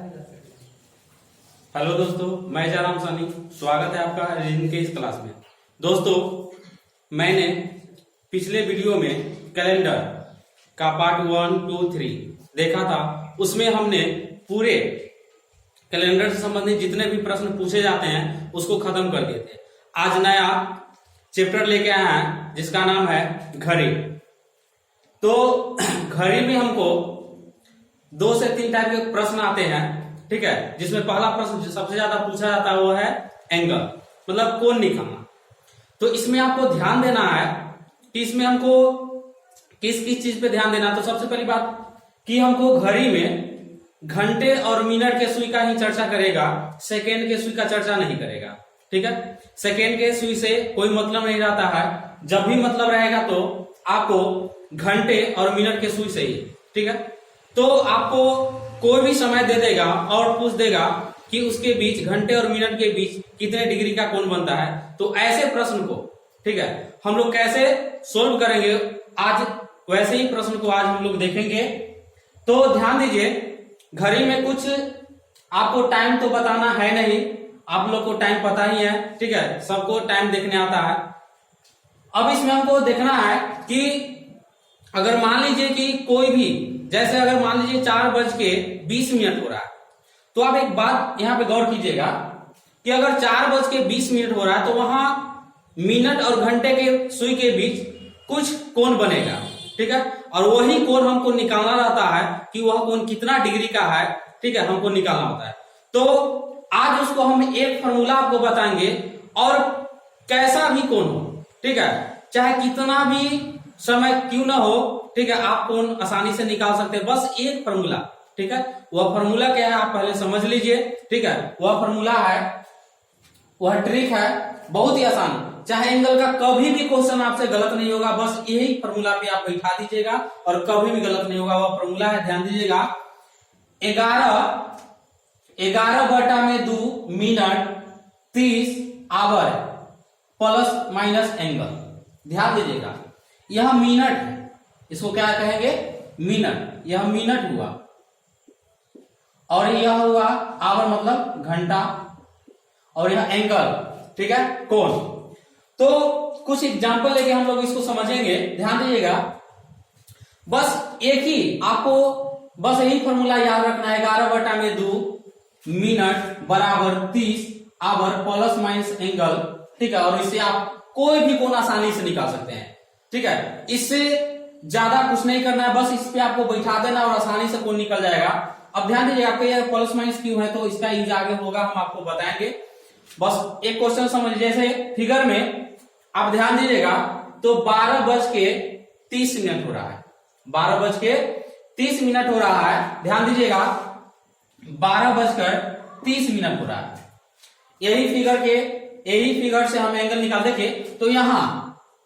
Hello दोस्तों, मैं जयराम सानी। स्वागत है आपका रीजनिंग के इस क्लास में। दोस्तों, मैंने पिछले वीडियो में कैलेंडर का पार्ट 1, 2, 3 देखा था। उसमें हमने पूरे कैलेंडर से संबंधित जितने भी प्रश्न पूछे जाते हैं उसको खत्म कर दिए थे। आज नया चैप्टर लेके आए हैं जिसका नाम है घड़ी। तो घड़ी में हमको 2 से 3 टाइप के प्रश्न आते हैं, ठीक है। जिसमें पहला प्रश्न जो सबसे ज्यादा पूछा जाता है वो है एंगल, मतलब कोण निकालना। तो इसमें आपको ध्यान देना है कि इसमें हमको किस किस चीज पे ध्यान देना है। तो सबसे पहली बात कि हमको घड़ी में घंटे और मिनट के सुई का ही चर्चा करेगा, सेकेंड के सुई का चर्चा नहीं करेगा, ठीक है। सेकेंड के सुई से कोई मतलब नहीं रहता है। जब भी मतलब रहेगा तो आपको घंटे और मिनट के सुई से ही, ठीक है। तो आपको कोई भी समय दे देगा और पूछ देगा कि उसके बीच घंटे और मिनट के बीच कितने डिग्री का कोण बनता है। तो ऐसे प्रश्न को, ठीक है, हम लोग कैसे सोल्व करेंगे आज, वैसे ही प्रश्न को आज हम लोग देखेंगे। तो ध्यान दीजिए, घड़ी में कुछ आपको टाइम तो बताना है नहीं, आप लोग को टाइम पता ही है, ठीक है, सबको टाइम देखने आता है। अब इसमें हमको देखना है कि अगर मान लीजिए कि कोई भी, जैसे अगर मान लीजिए 4:20 हो रहा है, तो आप एक बात यहां पे गौर कीजिएगा कि अगर 4:20 हो रहा है तो वहां मिनट और घंटे के सुई के बीच कुछ कोण बनेगा, ठीक है। और वही कोण हमको निकालना रहता है कि वह कोण कितना डिग्री का है, ठीक है, हमको निकालना होता है। तो आज उसको हम एक फॉर्मूला आपको बताएंगे, और कैसा भी कोण हो, ठीक है, चाहे कितना भी समय क्यों ना हो, ठीक है, आप कोण आसानी से निकाल सकते हैं। बस एक फॉर्मूला, ठीक है। वह फॉर्मूला क्या है आप पहले समझ लीजिए, ठीक है। वह फॉर्मूला है, वह ट्रिक है, बहुत ही आसान। चाहे एंगल का कभी भी क्वेश्चन आपसे गलत नहीं होगा, बस यही फॉर्मूला पे आप बैठा दीजिएगा और कभी भी गलत नहीं होगा। वह फॉर्मूला है, ध्यान दीजिएगा, 11/2 minute 30 hour plus minus angle. ध्यान दीजिएगा, यह मिनट है, इसको क्या कहेंगे, मिनट। यह मिनट हुआ और यह हुआ आवर मतलब घंटा, और यह एंगल, ठीक है, कोण। तो कुछ एग्जांपल लेके हम लोग इसको समझेंगे। ध्यान दीजिएगा, बस एक ही आपको बस यही फॉर्मूला याद रखना है, 11/2 मिनट बराबर 30 आवर प्लस माइनस एंगल, ठीक है। और इससे आप कोई भी कोण आसानी से निकाल सकते हैं, ठीक है। इससे ज्यादा कुछ नहीं करना है, बस इस पे आपको बैठा देना और आसानी से कोण निकल जाएगा। अब ध्यान दीजिए, आपका ये प्लस माइनस क्यों है, तो इसका यूज आगे होगा, हम आपको बताएंगे। बस एक क्वेश्चन समझ, जैसे फिगर में आप ध्यान दीजिएगा, तो 12:30 हो रहा है, 12:30 हो रहा है। ध्यान दीजिएगा, 12:30 हो रहा है। यही फिगर से हम एंगल निकाल देंगे, तो यहां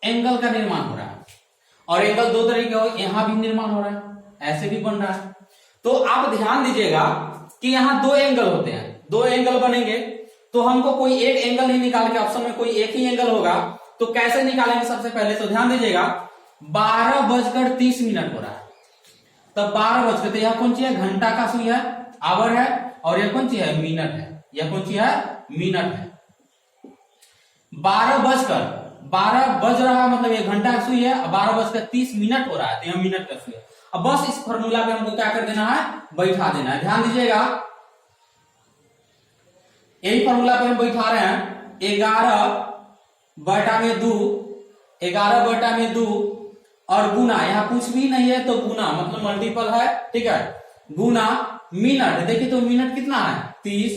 एंगल का निर्माण हो रहा है, और एंगल 2 तरीके हो, यहां भी निर्माण हो रहा है, ऐसे भी बन रहा है। तो आप ध्यान दीजिएगा कि यहां 2 एंगल होते हैं, 2 एंगल बनेंगे, तो हमको कोई एक एंगल ही निकाल के, ऑप्शन में कोई एक ही एंगल होगा, तो कैसे निकालेंगे सबसे पहले। तो ध्यान दीजिएगा, 12:30 हो रहा है, तब 12 तो यह कौन सी है, घंटा का सुई है, आवर है, और यह कौन सी है, मिनट है। यह कौन सी है, मिनट है। 12 बज रहा मतलब ये घंटा का सुई है, 12:30 हो रहा है, तो यह मिनट का सुई है। अब बस इस फॉर्मूला पे हमको क्या कर देना है, बैठा देना है। ध्यान दीजिएगा, यही फॉर्मूला पे हम बैठा रहे हैं, 11/2 और गुना, यहाँ कुछ भी नहीं है तो गुना मतलब मल्टीपल है, ठीक है, गुना मिनट। देखिए तो मिनट कितना है, 30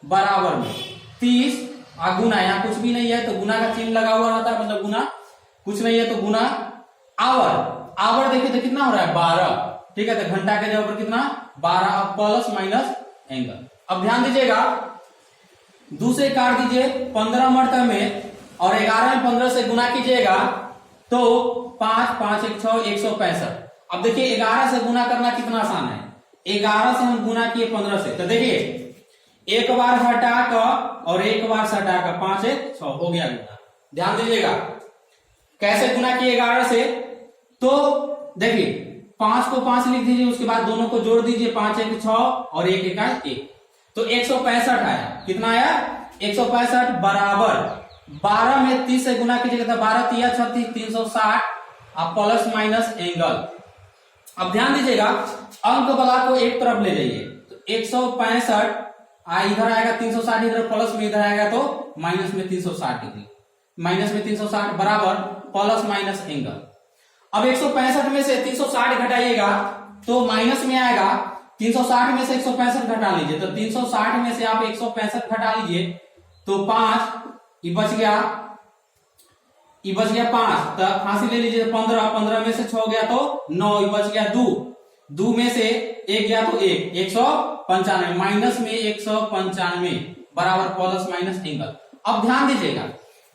बराबर में 30 गुना, यहाँ कुछ भी नहीं है तो गुना का चिन्ह लगा हुआ रहता है, मतलब गुना, कुछ नहीं है तो गुना आवर देखिए तो कितना हो रहा है, 12, ठीक है। तो घंटा के जगह पर कितना, 12 प्लस माइनस एंगल। अब ध्यान दीजिएगा, दूसरे काट दीजिए 15 मर्तबा में, और 11 में 15 से गुना कीजिएगा तो 5 5 1 6 165। अब देखिए 11 से गुना करना कितना आसान है, 11 से हम गुना किए 15 से, तो देखिए एक बार हटा कर और एक बार सटा कर, 5 1 6 हो गया गुना। ध्यान दीजिएगा कैसे गुना किए 11 से, तो देखिए 5 को 5 लिख दीजिए, उसके बाद दोनों को जोड़ दीजिए, 5 1 6 और 1 1 1, तो 165 आया। कितना आया? 165 बराबर 12 में 30 से गुना कीजिएगा तो 12 3 36 360, अब प्लस माइनस एंगल। अब ध्यान दीजिएगा, अंक बला को एक तरफ ले जाइए, तो 165 इधर आएगा 360, इधर प्लस में इधर आएगा तो माइनस में 360 डिग्री, माइनस में 360 बराबर प्लस माइनस एंगल। अब 165 में से 360 घटाइएगा तो माइनस में आएगा, 360 में से 165 घटा लीजिए, तो 360 में से आप 165 घटा लीजिए तो 5 ये बच गया, 5, तो फांसी ले लीजिए 15, 15 में से 6 गया तो 9, ये बच गया 2, 2 में से 1 गया तो 1, 195, माइनस में 195 बराबर प्लस माइनस एंगल। अब ध्यान दीजिएगा,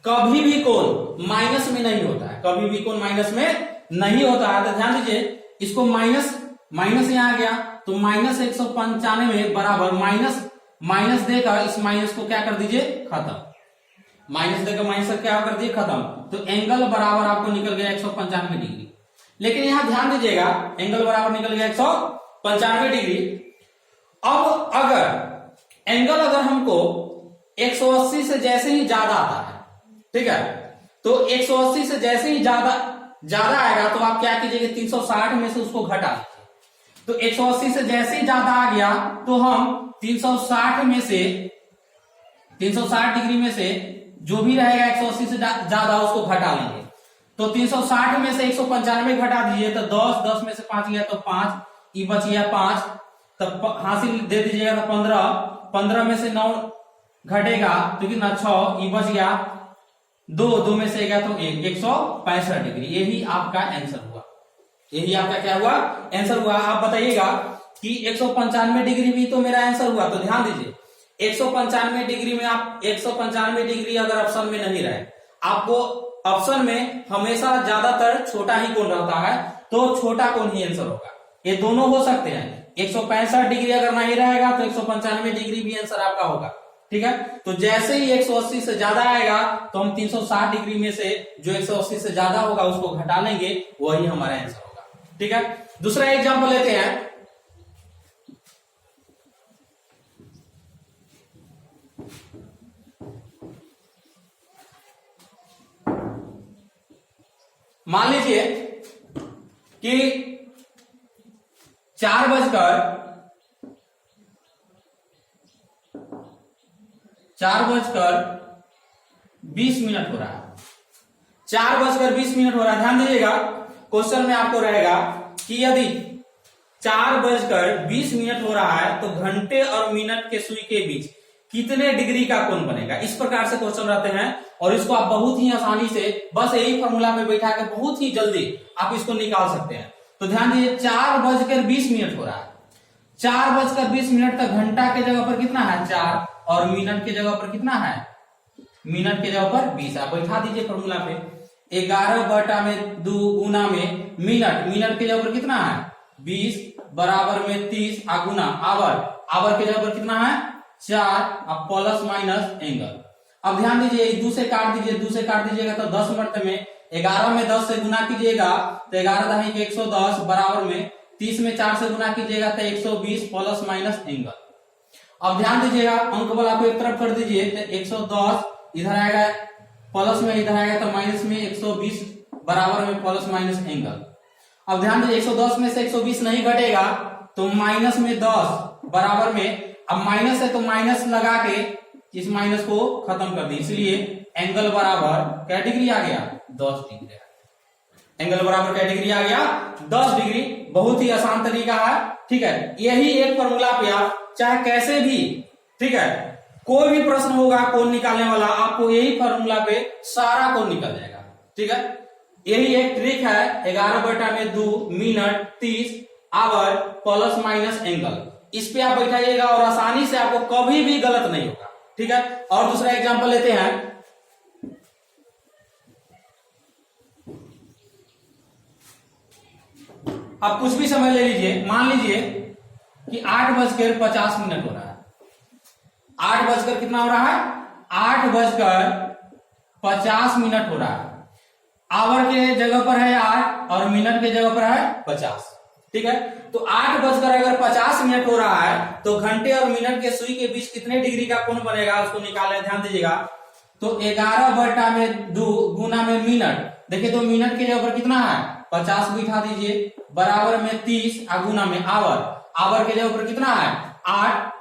कभी भी कोण माइनस में नहीं होता है, कभी भी कोण माइनस में नहीं होता है, तो ध्यान दीजिए इसको माइनस माइनस यहां आ गया तो माइनस 195 बराबर माइनस देकर इस माइनस को क्या कर दीजिए, खत्म, माइनस देकर माइनस क्या कर दिए, खत्म, तो एंगल बराबर आपको निकल गया 195 डिग्री। लेकिन यहां ध्यान दीजिएगा, एंगल बराबर निकल गया 195 डिग्री। अब अगर एंगल अगर हमको 180 से जैसे ही ज्यादा आता है, ठीक है, तो 180 से जैसे ही ज्यादा आएगा तो आप क्या कीजिएगा, 360 में से उसको घटा लीजिए, तो 180 से जैसे ही ज्यादा आ गया तो हम 360 में से 360 डिग्री में से जो भी रहेगा 180 से ज्यादा उसको घटा लेंगे, तो 360 में से 195 घटा दीजिए तो 10, 10 में से 5 गया तो 5, ये बच गया 5, तब हासिल दे दीजिएगा तो 15, 15 में से 9 घटेगा तो कितना 6, ये बच गया 2, 2 में से गया तो 1, 165 डिग्री। यही आपका आंसर हुआ, यही आपका क्या हुआ, आंसर हुआ। आप बताइएगा कि 195 डिग्री भी तो मेरा आंसर हुआ, तो ध्यान दीजिए 195 डिग्री में आप 195 डिग्री अगर ऑप्शन में नहीं रहे, आपको ऑप्शन में हमेशा ज्यादातर छोटा ही कोण रहता है, तो छोटा कोण ही आंसर होगा। ये दोनों हो सकते हैं, 165 डिग्री अगर नहीं रहेगा तो 195 डिग्री भी आंसर आपका होगा, ठीक है। तो जैसे ही 180 से ज्यादा आएगा तो हम 360 डिग्री में से जो 180 से ज्यादा होगा उसको घटा लेंगे, वही हमारा आंसर होगा, ठीक है। दूसरा एग्जाम्पल लेते हैं, मान लीजिए कि 4:20 हो रहा है, 4:20 हो रहा है। ध्यान दीजिएगा, क्वेश्चन में आपको रहेगा कि यदि 4:20 हो रहा है तो घंटे और मिनट के सुई के बीच कितने डिग्री का कोण बनेगा। इस प्रकार से क्वेश्चन रहते हैं और इसको आप बहुत ही आसानी से बस यही फॉर्मूला में बैठा के बहुत ही जल्दी आप इसको निकाल सकते हैं। तो ध्यान दीजिए 4:20 हो रहा है, 4:20 तक घंटा के जगह पर कितना है 4 और मिनट के जगह पर कितना है, मिनट के जगह पर 20। आप बैठा दीजिए फॉर्मूला पे, 11/2 गुना में मिनट के जगह पर कितना है 20 बराबर में 30 गुना आवर के जगह पर कितना है 4, अब प्लस माइनस एंगल। अब ध्यान दीजिए 2 से काट दीजिएगा तो 10 मिनट में 11 में 10 से गुना कीजिएगा तो 11 × 110 बराबर में 30 में 4 से गुना कीजिएगा तो 120 प्लस माइनस एंगल। अब ध्यान दीजिएगा अंक वाला को एक तरफ कर दीजिए तो 110 इधर आएगा प्लस में, इधर आएगा तो माइनस में 120 बराबर में प्लस माइनस एंगल। अब ध्यान दीजिए 110 में से 120 नहीं घटेगा तो माइनस में 10 बराबर में, अब माइनस है तो माइनस लगा के इस माइनस को खत्म कर दी, इसलिए एंगल बराबर क्या डिग्री आ गया 10 डिग्री। एंगल बराबर क्या डिग्री आ गया 10 डिग्री। बहुत ही आसान तरीका है, ठीक है। यही एक फॉर्मूला पे आप चाहे कैसे भी, ठीक है, कोई भी प्रश्न होगा कोण निकालने वाला, आपको यही फॉर्मूला पे सारा कोण निकल जाएगा, ठीक है। यही एक ट्रिक है 11/2 minute 30 hour plus minus angle. इस पे आप बैठाइएगा और आसानी से आपको कभी भी गलत नहीं होगा, ठीक है। और दूसरा एग्जांपल लेते हैं, आप कुछ भी समय ले लीजिए, मान लीजिए कि 8:50 हो रहा है, 8 कितना हो रहा है 8:50 हो रहा है। आवर के जगह पर है 8 और मिनट के जगह पर है 50। ठीक है। तो 8:50 हो रहा है तो घंटे और मिनट के सुई के बीच कितने डिग्री का कोण बनेगा उसको निकालने, ध्यान दीजिएगा। तो 11/2 गुना में मिनट, देखिए तो मिनट के जगह पर कितना है 50 बिठा दीजिए, बराबर में 30 गुना में आवर, आवर के जगह पर कितना है 8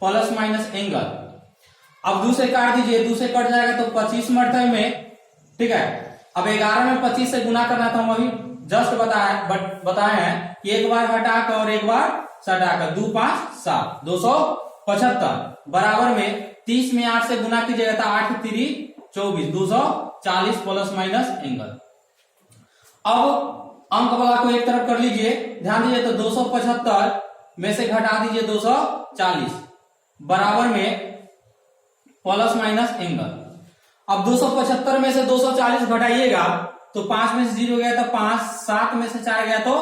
प्लस माइनस एंगल। अब 2 से काट दीजिए, 2 से कट जाएगा तो 25 मरते में, ठीक है। अब 11 में 25 से गुना करना, तो हम अभी जस्ट बताए हैं कि एक बार हटाकर और एक बार सटाकर, 2 5 7 275 बराबर में 30 में 8 से गुना कीजिएगा तो 8 3 24 240 प्लस माइनस एंगल। अब अंक वाला को एक तरफ कर लीजिए, ध्यान दीजिए तो 275 में से घटा दीजिए 240 बराबर में प्लस माइनस एंगल। अब 275 में से 240 घटाइएगा तो 5 में से 0 गया तो 5, 7 में से 4 गया तो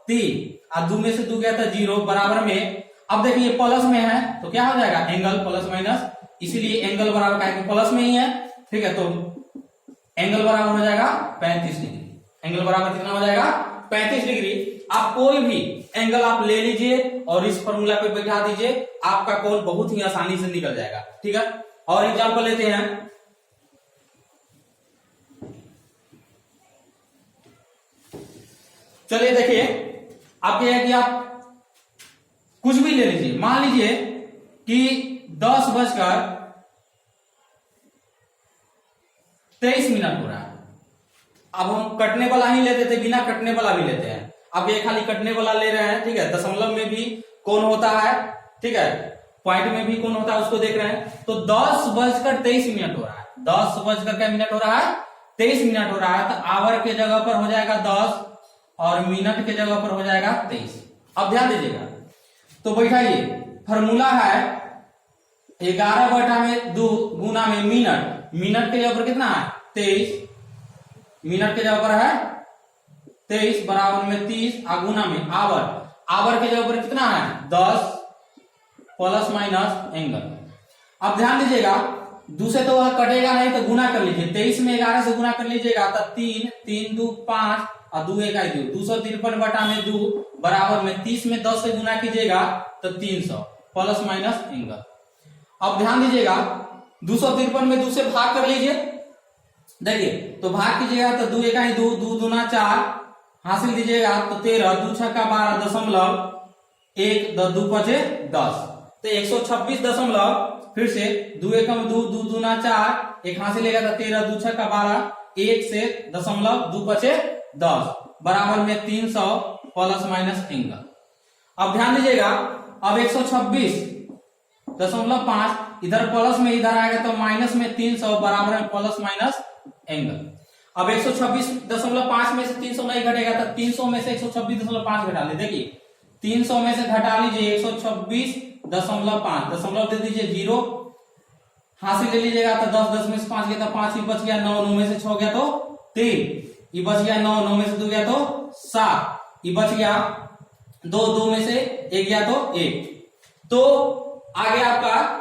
3 और 2 में से 2 गया तो 0 बराबर में। अब देखिए प्लस में है तो क्या हो जाएगा एंगल प्लस माइनस, इसीलिए एंगल बराबर का प्लस में ही है, ठीक है। तो एंगल बराबर हो जाएगा 35 डिग्री। एंगल बराबर कितना हो जाएगा 35 डिग्री। आप कोई भी एंगल आप ले लीजिए और इस फॉर्मूला पे बैठा दीजिए, आपका कोण बहुत ही आसानी से निकल जाएगा, ठीक है। और एग्जांपल लेते हैं, चलिए देखिए आप ये है कि आप कुछ भी ले लीजिए, मान लीजिए कि 10:23 हो रहा है। अब हम कटने वाला ही लेते थे, बिना कटने वाला भी लेते हैं। अब ये खाली कटने वाला ले रहे हैं, ठीक है। दशमलव में भी कोण होता है, ठीक है, पॉइंट में भी कोण होता है, उसको देख रहे हैं। तो 10:23 हो रहा है, 10:23 हो रहा है, 23 हो रहा है। तो आवर के जगह पर हो जाएगा 10 और मिनट के जगह पर हो जाएगा 23। अब ध्यान दीजिएगा तो बैठाइए, फॉर्मूला है 11/2 गुना में मिनट, मिनट के जगह पर कितना है 23, मिनट के जगह पर है 23 बराबर में 30 गुना में आवर, आवर के जगह पर कितना है 10 प्लस माइनस एंगल। अब ध्यान दीजिएगा दूसरे तो वह कटेगा नहीं तो गुना कर लीजिए, 23 में 11 से गुना कर लीजिएगा तो 3 3 2 5 और 2 1 2 253/2 बराबर में 30 में 10 से गुना कीजिएगा तो 300 प्लस माइनस एंगल। अब ध्यान दीजिएगा 253 में 2 से भाग कर लीजिए, देखिए तो भाग कीजिएगा तो 2 1 2 2 दूना 4 हासिल दीजिएगा तो 13 2 6 12 दशमलव 1 2 5 10 तो 126 दशमलव, फिर से 2 1 2 2 दूना 4 एक हासिल लेगा तो 13 2 6 12 1 से दशमलव 2 5 10 बराबर में 300 प्लस माइनस एंगल। अब ध्यान दीजिएगा अब 126.5 इधर प्लस में इधर आएगा तो माइनस में 300 बराबर में प्लस माइनस एंगल। अब 126.5 में से 300 नहीं घटेगा तो 300 में से 126.5 घटा लीजिए, देखिए 300 में से घटा लीजिए 126.5 दशमलव दे दीजिए 0 हासिल ले लीजिएगा तो 10 10 में से 5 गया तो 5 ही बच गया, 9 9 में से 6 गया तो 3 ये बच गया, 9 9 में से 2 गया तो 7 ये बच गया, 2 2 में से 1 गया तो 1। तो आगे आपका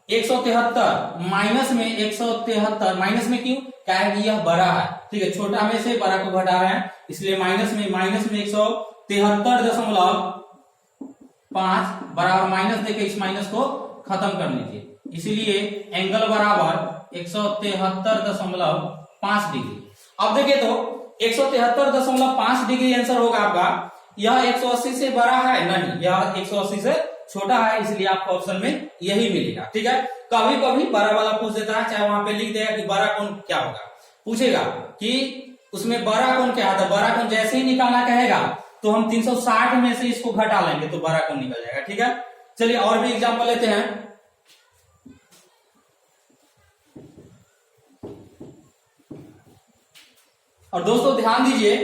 173 माइनस में 173 माइनस में क्यों, क्या है कि यह बड़ा है, ठीक है, छोटा में से बड़ा को घटा रहे हैं इसलिए माइनस में 173.5 बराबर माइनस देके इस माइनस को खत्म कर लीजिए, इसीलिए एंगल बराबर 173.5 डिग्री। अब देखिए तो 173.5 डिग्री आंसर होगा आपका। यह 180 से बड़ा है नहीं, यह 180 से छोटा है, इसलिए आपको ऑप्शन में यही मिलेगा, ठीक है। कभी कभी बड़ा वाला पूछ देता है, चाहे वहां पे लिख देगा कि बड़ा कोण क्या होगा, पूछेगा कि उसमें बड़ा कोण क्या है, बड़ा कोण जैसे ही निकालना कहेगा तो हम 360 में से इसको घटा लेंगे तो बड़ा कोण निकल जाएगा, ठीक है। चलिए और भी एग्जाम्पल लेते हैं। और दोस्तों ध्यान दीजिए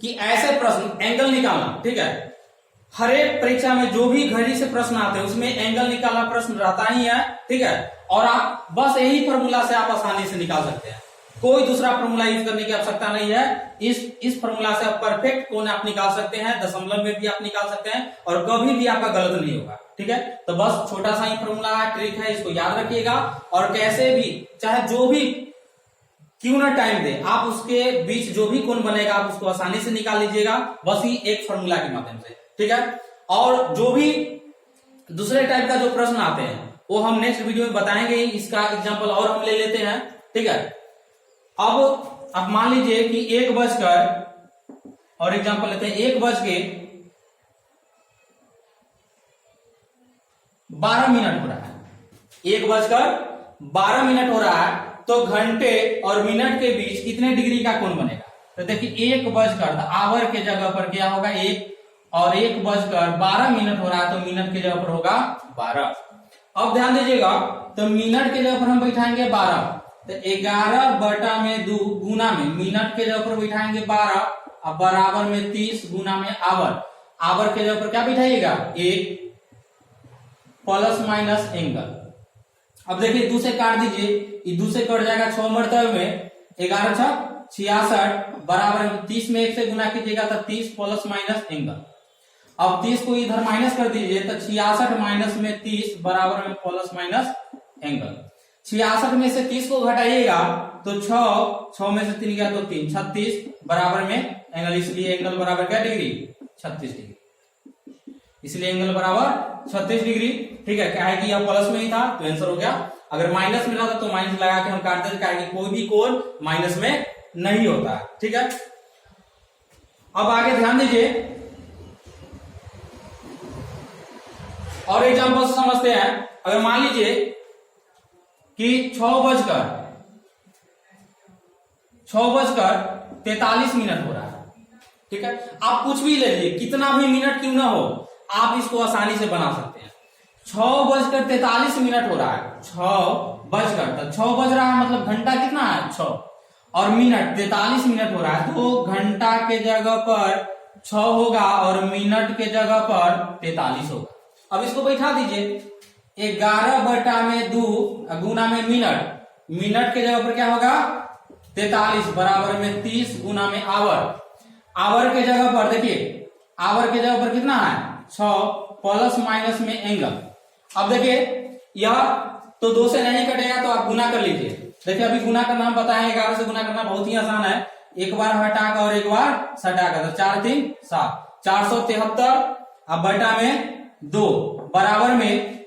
कि ऐसे प्रश्न एंगल निकालना, ठीक है, हर एक परीक्षा में जो भी घड़ी से प्रश्न आते हैं उसमें एंगल निकालना प्रश्न रहता ही है, ठीक है। और आप बस यही फॉर्मूला से आप आसानी से निकाल सकते हैं, कोई दूसरा फॉर्मूला यूज करने की आवश्यकता नहीं है। इस फॉर्मूला से आप परफेक्ट कोण आप निकाल सकते हैं, दशमलव में भी आप निकाल सकते हैं और कभी भी आपका गलत नहीं होगा, ठीक है। तो बस छोटा सा ही फॉर्मूला है, ट्रिक है, इसको याद रखिएगा। और कैसे भी चाहे जो भी क्यों ना टाइम दे, आप उसके बीच जो भी कोण बनेगा आप उसको आसानी से निकाल लीजिएगा, बस ही एक फॉर्मूला के माध्यम से, ठीक है। और जो भी दूसरे टाइप का जो प्रश्न आते हैं वो हम नेक्स्ट वीडियो में बताएंगे, इसका एग्जांपल और हम ले लेते हैं, ठीक है। अब आप मान लीजिए कि 1 बजकर, और एग्जांपल लेते हैं 1:12 हो रहा है, 1:12 हो रहा है, तो घंटे और मिनट के बीच कितने डिग्री का कोण बनेगा? तो देखिए 1 बजकर आवर के जगह पर क्या होगा 1, और 1:12 हो रहा है तो मिनट के जगह पर होगा 12। अब ध्यान दीजिएगा, तो मिनट के जगह पर हम बैठाएंगे 12, तो 11/2 गुना में मिनट के जगह पर बैठाएंगे 12, अब बराबर में 30 गुना में आवर, आवर के जगह पर क्या बैठाइएगा 1 प्लस माइनस एंगल। अब देखिए 2 से काट दीजिए, ये 2 से कट जाएगा 6 मरतबे में, 11 6 66 बराबर 30 में 1 से गुना कीजिएगा तो 30 प्लस माइनस एंगल। अब 30 को इधर माइनस कर दीजिए तो 66 माइनस में 30 बराबर में प्लस माइनस एंगल। 66 में से 30 को घटाइएगा तो 6 में से 3 गया तो 3, 36 बराबर में एंगल, इसलिए एंगल बराबर क्या डिग्री 36 डिग्री, इसलिए एंगल बराबर 36 डिग्री, ठीक है। क्या है कि यह प्लस में ही था तो आंसर हो गया, अगर माइनस में था तो माइनस लगा के हम काट देते, क्या है कि कोई भी कोण माइनस में नहीं होता, ठीक है। अब आगे ध्यान दीजिए और एग्जांपल से समझते हैं। अगर मान लीजिए कि 6:43 हो रहा है, ठीक है। आप कुछ भी ले लीजिए, कितना भी मिनट क्यों ना हो, आप इसको आसानी से बना सकते हैं। 6:43 हो रहा है, 6 बज रहा है मतलब घंटा कितना है 6, और मिनट 43 मिनट हो रहा है, तो घंटा के जगह पर 6 होगा और मिनट के जगह पर 43 होगा। अब इसको बैठा दीजिए, 11/2 गुना में मिनट, मिनट के जगह पर क्या होगा 43 बराबर में 30 गुना में आवर, आवर के जगह पर देखिए, आवर के जगह पर कितना है 6 प्लस माइनस में एंगल। अब देखिए यह तो 2 से नहीं कटेगा तो आप गुना कर लीजिए। देखिए अभी गुना करना हम बताएं, 11 से गुना करना बहुत ही आसान है, एक बार हटाकर और एक बार सटाकर, तो 4 3 7 473, अब बटा में 2 बराबर में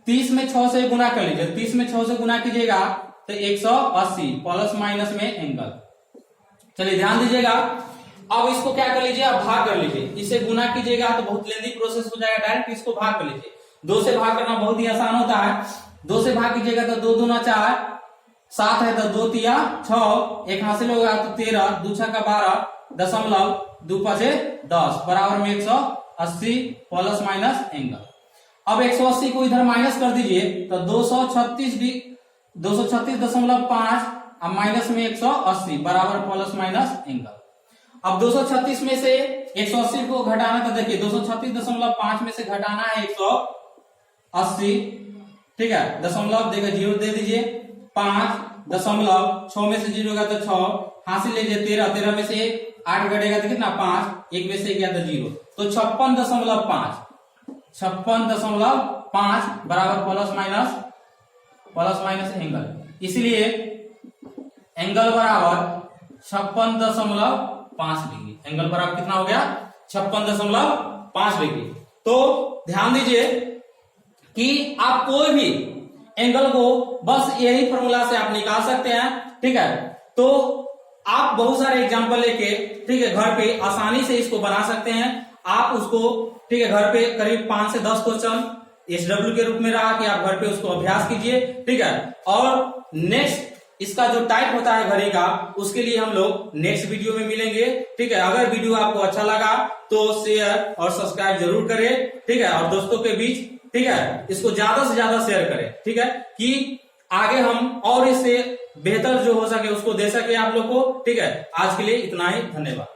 30 में 6 से गुना कर लीजिए, 30 में 6 से गुना कीजिएगा तो 180 प्लस माइनस में एंगल। चलिए ध्यान दीजिएगा, अब इसको क्या कर लीजिए आप भाग कर लीजिए, इसे गुना कीजिएगा तो बहुत लेंदी प्रोसेस हो जाएगा, डायरेक्ट इसको भाग कर लीजिए। 2 से भाग करना बहुत ही आसान होता है, 2 से भाग कीजिएगा तो 2 दूना 4, 7 है तो 2 तिया 6, एक हासिल होगा तो 13, 2 6 का 12, दशमलव 2 5 10 बराबर में 180 प्लस माइनस एंगल। अब 180 को इधर माइनस कर दीजिए तो 236.5 अब माइनस में 180 बराबर प्लस माइनस एंगल। अब 236 में से 180 को घटाना, तो देखिए 236.5 में से घटाना है 180, ठीक है, दशमलव देकर 0 दे दीजिए, 5 दशमलव 6 में से 0 गया तो 6, हासिल लीजिए 13, 13 में से 8 घटेगा तो कितना 5, 1 में से गया तो 0, तो 56.5 बराबर प्लस माइनस एंगल, इसलिए एंगल बराबर 56.5 डिग्री, एंगल बराबर कितना हो गया 56.5 डिग्री। तो ध्यान दीजिए कि आप कोई भी एंगल को बस यही फॉर्मूला से आप निकाल सकते हैं, ठीक है। तो आप बहुत सारे एग्जांपल लेके, ठीक है, घर पे आसानी से इसको बना सकते हैं। आप उसको, ठीक है, घर पे करीब 5 से 10 क्वेश्चन SW के रूप में रहा कि आप घर पे उसको अभ्यास कीजिए, ठीक है। और नेक्स्ट इसका जो टाइप होता है घड़ी का, उसके लिए हम लोग नेक्स्ट वीडियो में मिलेंगे, ठीक है। अगर वीडियो आपको अच्छा लगा तो शेयर और सब्सक्राइब जरूर करें, ठीक है, और दोस्तों के बीच, ठीक है, इसको ज्यादा से ज्यादा शेयर करें, ठीक है, कि आगे हम और इससे बेहतर जो हो सके उसको दे सके आप लोग को, ठीक है। आज के लिए इतना ही, धन्यवाद।